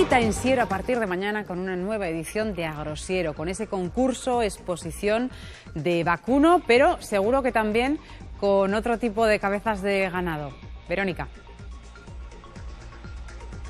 cita en Siero a partir de mañana con una nueva edición de Agrosiero, con ese concurso, exposición de vacuno, pero seguro que también con otro tipo de cabezas de ganado. Verónica.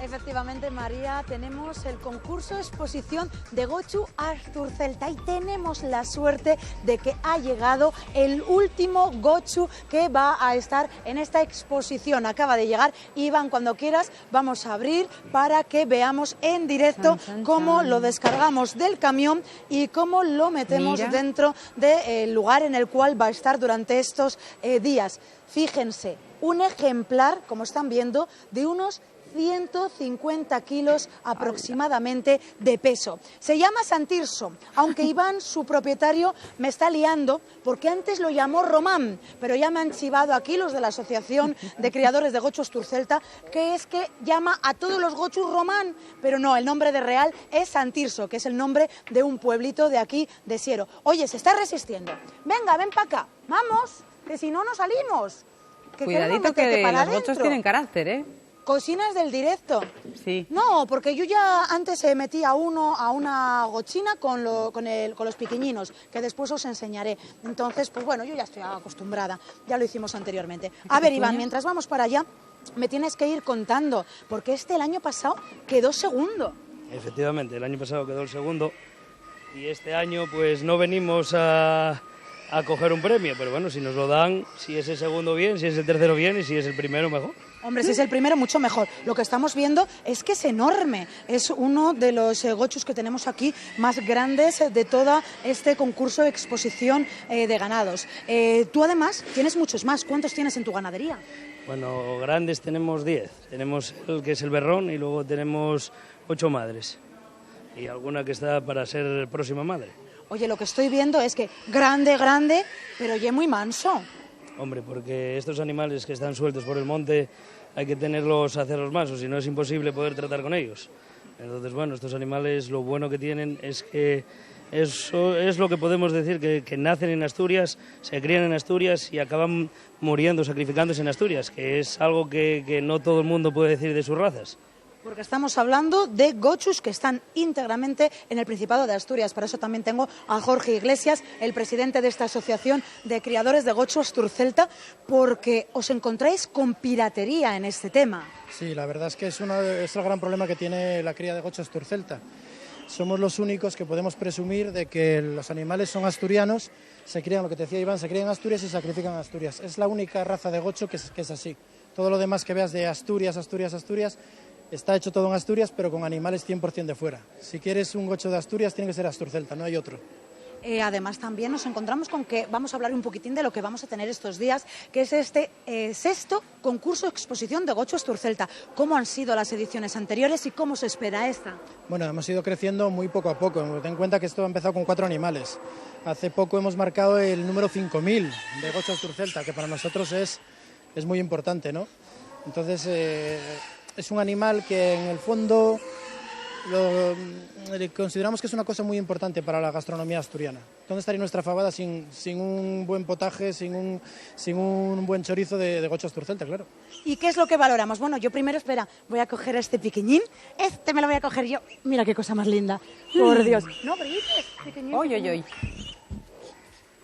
Efectivamente, María, tenemos el concurso exposición de Gochu Asturcelta y tenemos la suerte de que ha llegado el último Gochu que va a estar en esta exposición. Acaba de llegar. Iván, cuando quieras vamos a abrir para que veamos en directo cómo lo descargamos del camión y cómo lo metemos dentro del lugar en el cual va a estar durante estos días. Fíjense, un ejemplar, como están viendo, de unos 150 kilos aproximadamente de peso. Se llama Santirso, aunque Iván, su propietario, me está liando porque antes lo llamó Román, pero ya me han chivado aquí los de la Asociación de Criadores de Gochu Asturcelta, que es que llama a todos los gochus Román, pero no, el nombre de real es Santirso, que es el nombre de un pueblito de aquí de Siero. Oye, se está resistiendo. Venga, ven para acá, vamos, que si no, no salimos. Cuidadito que los gochos tienen carácter, ¿eh? Cocinas del directo. Sí. No, porque yo ya antes metí a una gochina con los pequeñinos, que después os enseñaré. Entonces, pues bueno, yo ya estoy acostumbrada, ya lo hicimos anteriormente. A ver, Iván, mientras vamos para allá, me tienes que ir contando, porque el año pasado quedó segundo. Efectivamente, el año pasado quedó el segundo y este año pues no venimos a coger un premio, pero bueno, si nos lo dan, si es el segundo bien, si es el tercero bien y si es el primero mejor. Hombre, si es el primero, mucho mejor. Lo que estamos viendo es que es enorme. Es uno de los gochus que tenemos aquí más grandes de todo este concurso de exposición de ganados. Tú además tienes muchos más. ¿Cuántos tienes en tu ganadería? Bueno, grandes tenemos 10. Tenemos el que es el berrón y luego tenemos 8 madres. Y alguna que está para ser próxima madre. Oye, lo que estoy viendo es que grande, pero ya muy manso. Hombre, porque estos animales que están sueltos por el monte hay que hacerlos mansos, si no es imposible poder tratar con ellos. Entonces, bueno, estos animales lo bueno que tienen es que eso es lo que podemos decir, que nacen en Asturias, se crían en Asturias y acaban muriendo, sacrificándose en Asturias, que es algo que no todo el mundo puede decir de sus razas. Porque estamos hablando de gochus que están íntegramente en el Principado de Asturias. Para eso también tengo a Jorge Iglesias, el presidente de esta asociación de criadores de Gochu Asturcelta, porque os encontráis con piratería en este tema. Sí, la verdad es que es el gran problema que tiene la cría de Gochu Asturcelta. Somos los únicos que podemos presumir de que los animales son asturianos, se crían, lo que te decía Iván, se crían en Asturias y se sacrifican en Asturias. Es la única raza de gocho que es así. Todo lo demás que veas de Asturias, está hecho todo en Asturias, pero con animales 100% de fuera. Si quieres un gocho de Asturias, tiene que ser Asturcelta, no hay otro. Además, también nos encontramos con que vamos a hablar un poquitín de lo que vamos a tener estos días, que es este sexto concurso de exposición de Gochu Asturcelta. ¿Cómo han sido las ediciones anteriores y cómo se espera esta? Bueno, hemos ido creciendo muy poco a poco. Ten en cuenta que esto ha empezado con 4 animales. Hace poco hemos marcado el número 5000 de Gochu Asturcelta, que para nosotros es muy importante, ¿no? Entonces, es un animal que en el fondo consideramos que es una cosa muy importante para la gastronomía asturiana. ¿Dónde estaría nuestra fabada sin un buen potaje, sin un buen chorizo de Gochu Asturcelta, claro? ¿Y qué es lo que valoramos? Bueno, yo primero, espera, voy a coger a este pequeñín. Este me lo voy a coger yo. Mira qué cosa más linda. Por Dios. No, pero pequeñín. Oy.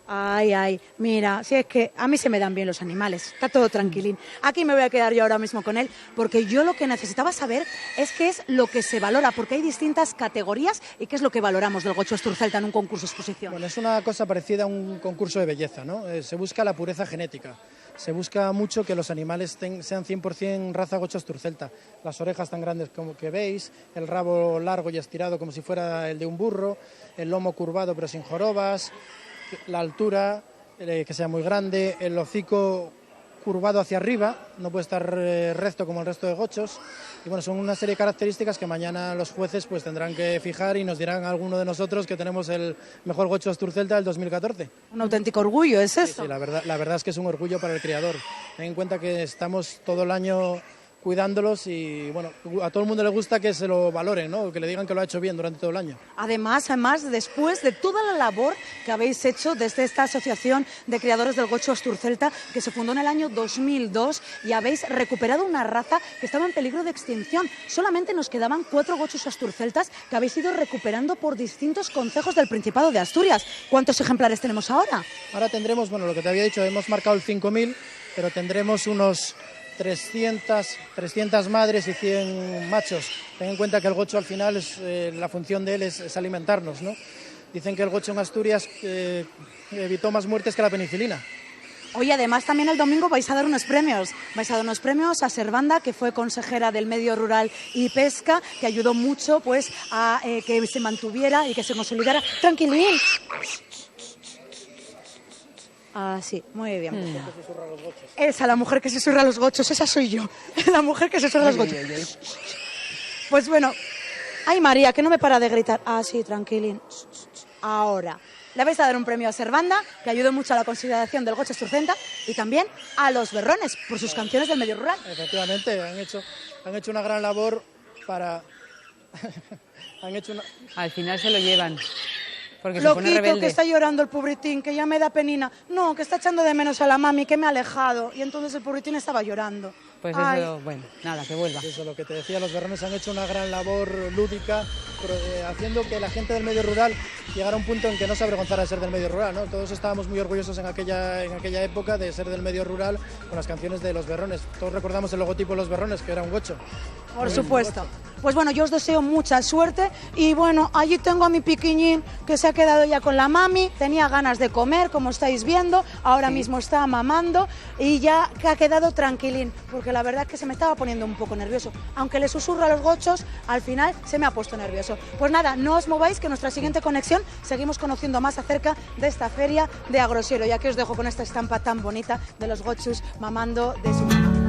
Ay, mira, si es que a mí se me dan bien los animales, está todo tranquilín. Aquí me voy a quedar yo ahora mismo con él, porque yo lo que necesitaba saber es qué es lo que se valora, porque hay distintas categorías y qué es lo que valoramos del Gochu Asturcelta en un concurso de exposición. Bueno, es una cosa parecida a un concurso de belleza, ¿no? Se busca la pureza genética, se busca mucho que los animales sean 100% raza Gochu Asturcelta. Las orejas tan grandes como que veis, el rabo largo y estirado como si fuera el de un burro, el lomo curvado pero sin jorobas, la altura, que sea muy grande, el hocico curvado hacia arriba, no puede estar recto como el resto de gochos. Y bueno, son una serie de características que mañana los jueces pues tendrán que fijar y nos dirán a alguno de nosotros que tenemos el mejor Gochu Asturcelta del 2014. Un auténtico orgullo, ¿es eso? Sí, la verdad es que es un orgullo para el criador. Ten en cuenta que estamos todo el año cuidándolos y bueno, a todo el mundo le gusta que se lo valoren, ¿no? Que le digan que lo ha hecho bien durante todo el año. Además, después de toda la labor que habéis hecho desde esta asociación de criadores del gochu asturcelta, que se fundó en el año 2002, y habéis recuperado una raza que estaba en peligro de extinción. Solamente nos quedaban 4 gochus asturceltas que habéis ido recuperando por distintos concejos del Principado de Asturias. ¿Cuántos ejemplares tenemos ahora? Ahora tendremos, bueno, lo que te había dicho, hemos marcado el 5.000, pero tendremos unos 300 madres y 100 machos. Ten en cuenta que el gochu al final, la función de él es alimentarnos, ¿no? Dicen que el gochu en Asturias evitó más muertes que la penicilina. Oye, además también el domingo vais a dar unos premios. Vais a dar unos premios a Servanda, que fue consejera del Medio Rural y Pesca, que ayudó mucho pues a que se mantuviera y que se consolidara. Tranquilín. Ah, sí, muy bien. Esa, la mujer que se susurra los gochos, esa soy yo. La mujer que se susurra los gochos. Pues bueno, ay María, que no me para de gritar. Ah, sí, tranquilín. Ahora, le vais a dar un premio a Servanda, que ayudó mucho a la consolidación del gochu asturcelta, y también a los berrones, por sus canciones del medio rural. Efectivamente, han hecho una gran labor para... Al final se lo llevan. Porque se pone Loquito, rebelde. que está llorando el pubritín, que ya me da penina. No, que está echando de menos a la mami, que me ha alejado. Y entonces el pubritín estaba llorando. Pues Ay. eso, bueno, nada, que vuelva. Eso, lo que te decía, los berrones han hecho una gran labor lúdica, haciendo que la gente del medio rural llegara a un punto en que no se avergonzara de ser del medio rural, ¿no? Todos estábamos muy orgullosos en aquella época de ser del medio rural con las canciones de los berrones. Todos recordamos el logotipo de los berrones, que era un gocho. Por supuesto. Pues bueno, yo os deseo mucha suerte y bueno, allí tengo a mi piquiñín que se ha quedado ya con la mami, tenía ganas de comer, como estáis viendo, ahora mismo está mamando y ya que ha quedado tranquilín, porque la verdad es que se me estaba poniendo un poco nervioso. Aunque le susurro a los gochos, al final se me ha puesto nervioso. Pues nada, no os mováis, que en nuestra siguiente conexión seguimos conociendo más acerca de esta feria de Agrosiero, ya que os dejo con esta estampa tan bonita de los gochus mamando de su mamá.